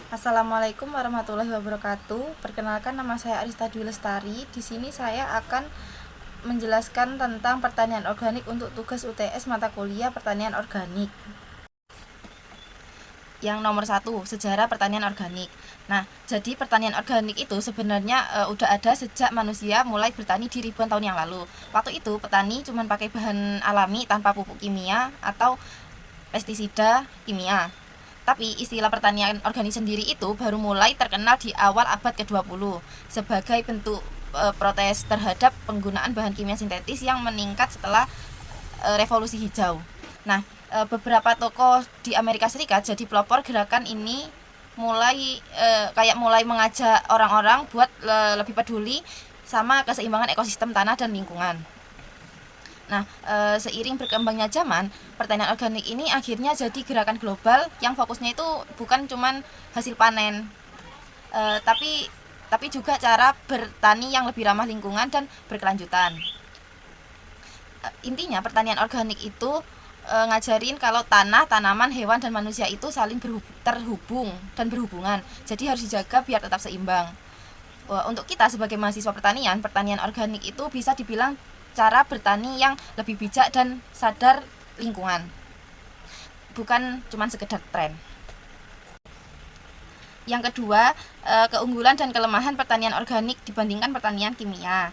Assalamualaikum warahmatullahi wabarakatuh. Perkenalkan, nama saya Arista Dwi Lestari. Di sini saya akan menjelaskan tentang pertanian organik untuk tugas UTS mata kuliah pertanian organik. Yang nomor 1, sejarah pertanian organik. Nah, jadi pertanian organik itu sebenarnya udah ada sejak manusia mulai bertani di ribuan tahun yang lalu. Waktu itu petani cuma pakai bahan alami tanpa pupuk kimia atau pestisida kimia. Tapi istilah pertanian organik sendiri itu baru mulai terkenal di awal abad ke-20 sebagai bentuk protes terhadap penggunaan bahan kimia sintetis yang meningkat setelah revolusi hijau. Nah, beberapa tokoh di Amerika Serikat jadi pelopor gerakan ini, mulai mengajak orang-orang buat lebih peduli sama keseimbangan ekosistem tanah dan lingkungan. Nah, seiring berkembangnya zaman, pertanian organik ini akhirnya jadi gerakan global yang fokusnya itu bukan cuman hasil panen, tapi juga cara bertani yang lebih ramah lingkungan dan berkelanjutan. Intinya pertanian organik itu ngajarin kalau tanah, tanaman, hewan, dan manusia itu saling terhubung dan berhubungan. Jadi harus dijaga biar tetap seimbang. Untuk kita sebagai mahasiswa pertanian, pertanian organik itu bisa dibilang cara bertani yang lebih bijak dan sadar lingkungan, bukan cuma sekedar tren. Yang kedua, keunggulan dan kelemahan pertanian organik dibandingkan pertanian kimia.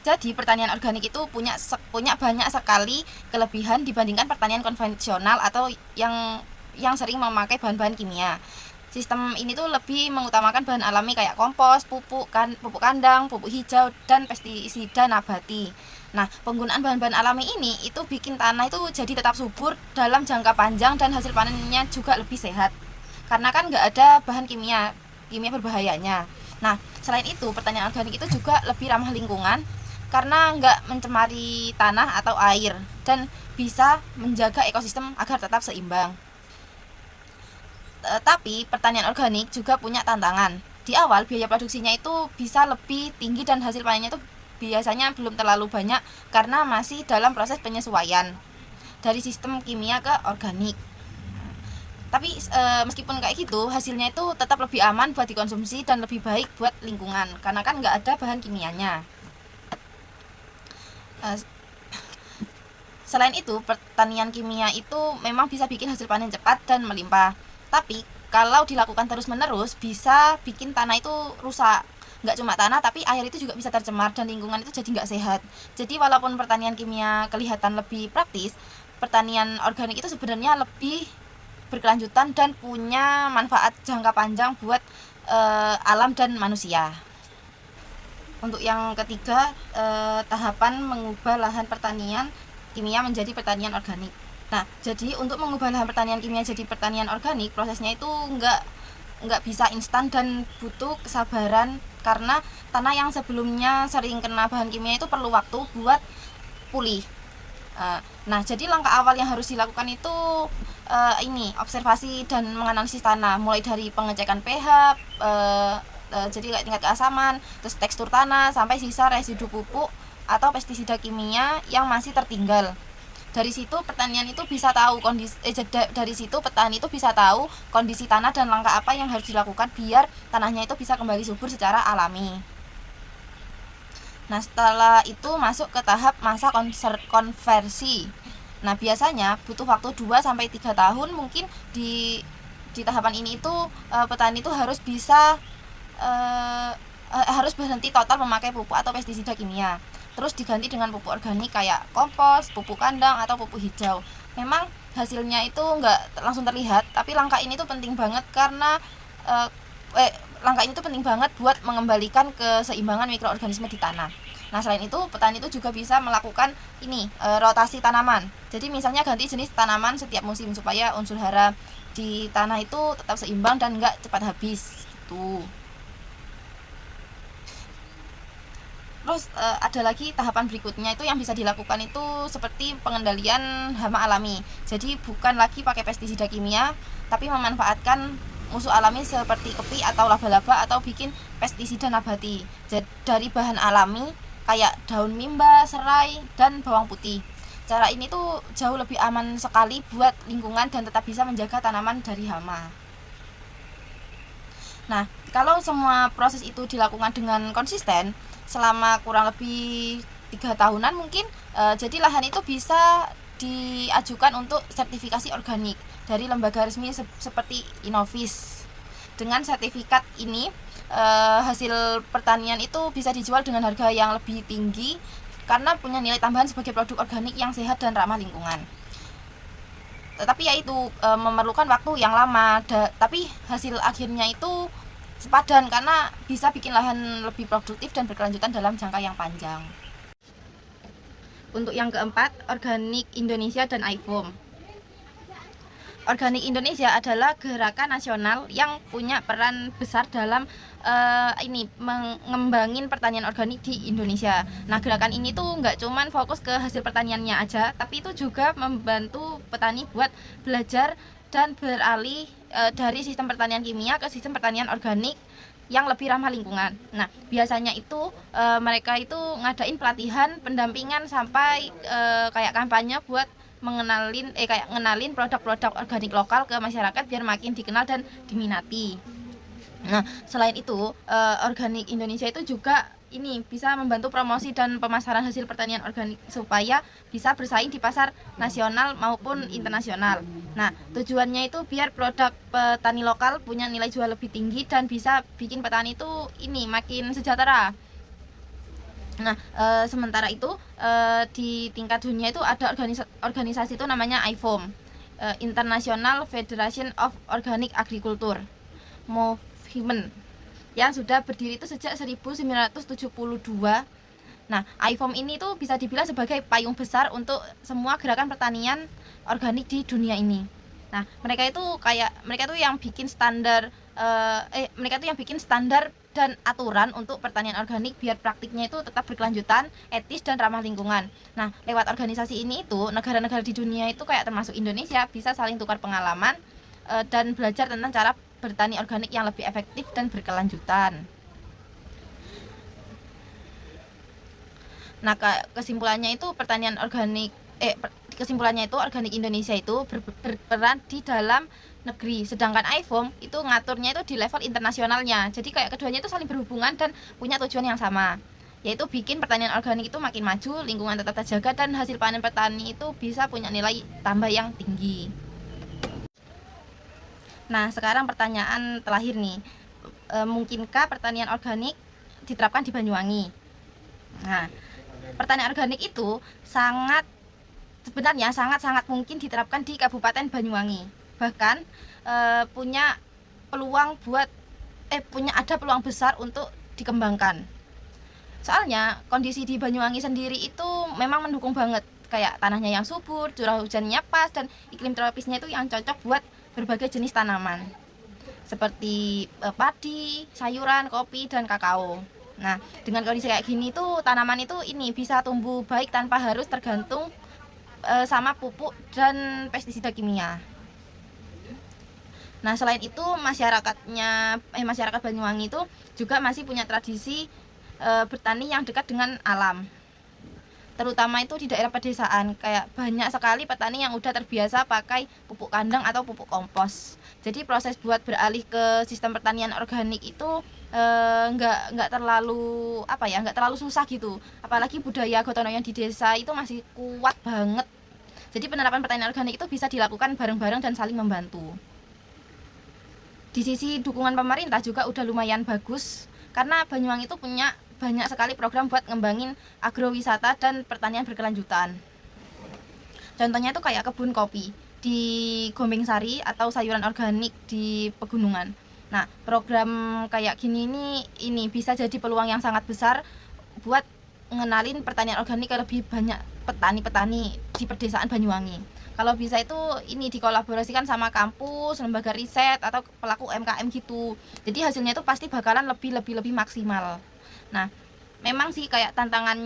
Jadi pertanian organik itu punya banyak sekali kelebihan dibandingkan pertanian konvensional atau yang sering memakai bahan-bahan kimia. Sistem ini tuh lebih mengutamakan bahan alami kayak kompos, pupuk kandang, pupuk hijau, dan pestisida nabati. Nah, penggunaan bahan-bahan alami ini itu bikin tanah itu jadi tetap subur dalam jangka panjang dan hasil panennya juga lebih sehat. Karena kan nggak ada bahan kimia berbahayanya. Nah, selain itu pertanian organik itu juga lebih ramah lingkungan karena nggak mencemari tanah atau air dan bisa menjaga ekosistem agar tetap seimbang. Tapi pertanian organik juga punya tantangan. Di awal biaya produksinya itu bisa lebih tinggi dan hasil panennya itu biasanya belum terlalu banyak karena masih dalam proses penyesuaian dari sistem kimia ke organik. Tapi meskipun kayak gitu, hasilnya itu tetap lebih aman buat dikonsumsi dan lebih baik buat lingkungan karena kan nggak ada bahan kimianya. Selain itu, pertanian kimia itu memang bisa bikin hasil panen cepat dan melimpah. Tapi kalau dilakukan terus-menerus bisa bikin tanah itu rusak. Nggak cuma tanah, tapi air itu juga bisa tercemar dan lingkungan itu jadi nggak sehat. Jadi walaupun pertanian kimia kelihatan lebih praktis, pertanian organik itu sebenarnya lebih berkelanjutan dan punya manfaat jangka panjang buat alam dan manusia. Untuk yang ketiga, tahapan mengubah lahan pertanian kimia menjadi pertanian organik. Nah, jadi untuk mengubah lahan pertanian kimia jadi pertanian organik, prosesnya itu nggak bisa instan dan butuh kesabaran karena tanah yang sebelumnya sering kena bahan kimia itu perlu waktu buat pulih. Nah, jadi langkah awal yang harus dilakukan itu ini observasi dan menganalisis tanah, mulai dari pengecekan pH, jadi kayak tingkat keasaman, terus tekstur tanah, sampai sisa residu pupuk atau pestisida kimia yang masih tertinggal. Dari situ pertanian itu bisa tahu dari situ petani itu bisa tahu kondisi tanah dan langkah apa yang harus dilakukan biar tanahnya itu bisa kembali subur secara alami. Nah, setelah itu masuk ke tahap masa konversi. Nah, biasanya butuh waktu 2 sampai 3 tahun mungkin di tahapan ini itu petani itu harus berhenti total memakai pupuk atau pestisida kimia. Terus diganti dengan pupuk organik kayak kompos, pupuk kandang, atau pupuk hijau. Memang hasilnya itu nggak langsung terlihat, tapi langkah ini tuh penting banget karena eh, langkah ini tuh penting banget buat mengembalikan keseimbangan mikroorganisme di tanah. Nah, selain itu petani itu juga bisa melakukan ini rotasi tanaman. Jadi misalnya ganti jenis tanaman setiap musim supaya unsur hara di tanah itu tetap seimbang dan nggak cepat habis gitu. Terus ada lagi tahapan berikutnya itu yang bisa dilakukan itu seperti pengendalian hama alami. Jadi bukan lagi pakai pestisida kimia, tapi memanfaatkan musuh alami seperti kepi atau laba-laba atau bikin pestisida nabati. Jadi dari bahan alami kayak daun mimba, serai, dan bawang putih. Cara ini tuh jauh lebih aman sekali buat lingkungan dan tetap bisa menjaga tanaman dari hama. Nah, kalau semua proses itu dilakukan dengan konsisten selama kurang lebih 3 tahunan mungkin, jadi lahan itu bisa diajukan untuk sertifikasi organik dari lembaga resmi seperti Innovis. Dengan sertifikat ini, hasil pertanian itu bisa dijual dengan harga yang lebih tinggi karena punya nilai tambahan sebagai produk organik yang sehat dan ramah lingkungan. Tetapi ya itu memerlukan waktu yang lama, tapi hasil akhirnya itu sepadan karena bisa bikin lahan lebih produktif dan berkelanjutan dalam jangka yang panjang. Untuk yang keempat, Organik Indonesia dan IFOM. Organik Indonesia adalah gerakan nasional yang punya peran besar dalam mengembangin pertanian organik di Indonesia. Nah, gerakan ini tuh nggak cuman fokus ke hasil pertaniannya aja, tapi itu juga membantu petani buat belajar dan beralih dari sistem pertanian kimia ke sistem pertanian organik yang lebih ramah lingkungan. Nah, biasanya itu mereka itu ngadain pelatihan, pendampingan sampai kayak kampanye buat ngenalin produk-produk organik lokal ke masyarakat biar makin dikenal dan diminati. Nah, selain itu, Organik Indonesia itu juga bisa membantu promosi dan pemasaran hasil pertanian organik supaya bisa bersaing di pasar nasional maupun internasional. Nah, tujuannya itu biar produk petani lokal punya nilai jual lebih tinggi dan bisa bikin petani itu makin sejahtera. Nah, sementara itu di tingkat dunia itu ada organisasi itu namanya IFOM, International Federation of Organic Agriculture Movement, yang sudah berdiri itu sejak 1972. Nah, IFOM ini tuh bisa dibilang sebagai payung besar untuk semua gerakan pertanian organik di dunia ini. Nah, mereka itu yang bikin standar dan aturan untuk pertanian organik biar praktiknya itu tetap berkelanjutan, etis dan ramah lingkungan. Nah, lewat organisasi ini itu negara-negara di dunia itu kayak termasuk Indonesia bisa saling tukar pengalaman dan belajar tentang cara bertani organik yang lebih efektif dan berkelanjutan. Nah, kesimpulannya itu Organik Indonesia itu berperan di dalam negeri, sedangkan IFOM itu ngaturnya itu di level internasionalnya. Jadi kayak keduanya itu saling berhubungan dan punya tujuan yang sama, yaitu bikin pertanian organik itu makin maju, lingkungan tetap terjaga dan hasil panen petani itu bisa punya nilai tambah yang tinggi. Nah, sekarang pertanyaan terakhir nih, mungkinkah pertanian organik diterapkan di Banyuwangi? Nah, pertanian organik itu sebenarnya sangat mungkin diterapkan di Kabupaten Banyuwangi. Bahkan punya peluang besar untuk dikembangkan. Soalnya kondisi di Banyuwangi sendiri itu memang mendukung banget, kayak tanahnya yang subur, curah hujannya pas, dan iklim tropisnya itu yang cocok buat berbagai jenis tanaman seperti padi, sayuran, kopi, dan kakao. Nah, dengan kondisi kayak gini tuh tanaman itu bisa tumbuh baik tanpa harus tergantung sama pupuk dan pestisida kimia. Nah, selain itu masyarakat Banyuwangi itu juga masih punya tradisi bertani yang dekat dengan alam. Terutama itu di daerah pedesaan, kayak banyak sekali petani yang udah terbiasa pakai pupuk kandang atau pupuk kompos. Jadi proses buat beralih ke sistem pertanian organik itu nggak terlalu susah gitu. Apalagi budaya gotong royong di desa itu masih kuat banget. Jadi penerapan pertanian organik itu bisa dilakukan bareng-bareng dan saling membantu. Di sisi dukungan pemerintah juga udah lumayan bagus, karena Banyuwangi itu punya banyak sekali program buat ngembangin agrowisata dan pertanian berkelanjutan. Contohnya itu kayak kebun kopi di Gombeng Sari atau sayuran organik di pegunungan. Nah, program kayak gini ini bisa jadi peluang yang sangat besar buat ngenalin pertanian organik ke lebih banyak petani-petani di pedesaan Banyuwangi. Kalau bisa itu dikolaborasikan sama kampus, lembaga riset atau pelaku UMKM gitu. Jadi hasilnya itu pasti bakalan lebih maksimal. Nah, memang sih kayak tantangan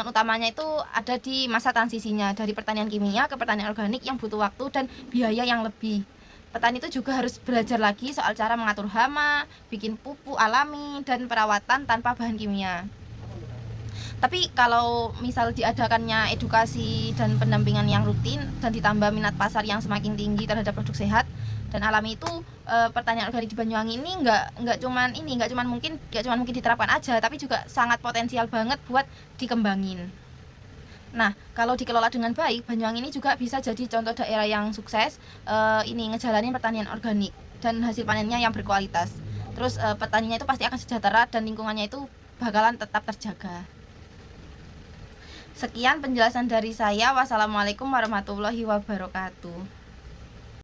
utamanya itu ada di masa transisinya dari pertanian kimia ke pertanian organik yang butuh waktu dan biaya yang lebih. Petani itu juga harus belajar lagi soal cara mengatur hama, bikin pupuk alami, dan perawatan tanpa bahan kimia. Tapi kalau misal diadakannya edukasi dan pendampingan yang rutin dan ditambah minat pasar yang semakin tinggi terhadap produk sehat, dan alami itu pertanian organik di Banyuwangi ini nggak cuman mungkin diterapkan aja, tapi juga sangat potensial banget buat dikembangin. Nah, kalau dikelola dengan baik, Banyuwangi ini juga bisa jadi contoh daerah yang sukses ngejalanin pertanian organik dan hasil panennya yang berkualitas. Terus petaninya itu pasti akan sejahtera dan lingkungannya itu bakalan tetap terjaga. Sekian penjelasan dari saya. Wassalamualaikum warahmatullahi wabarakatuh.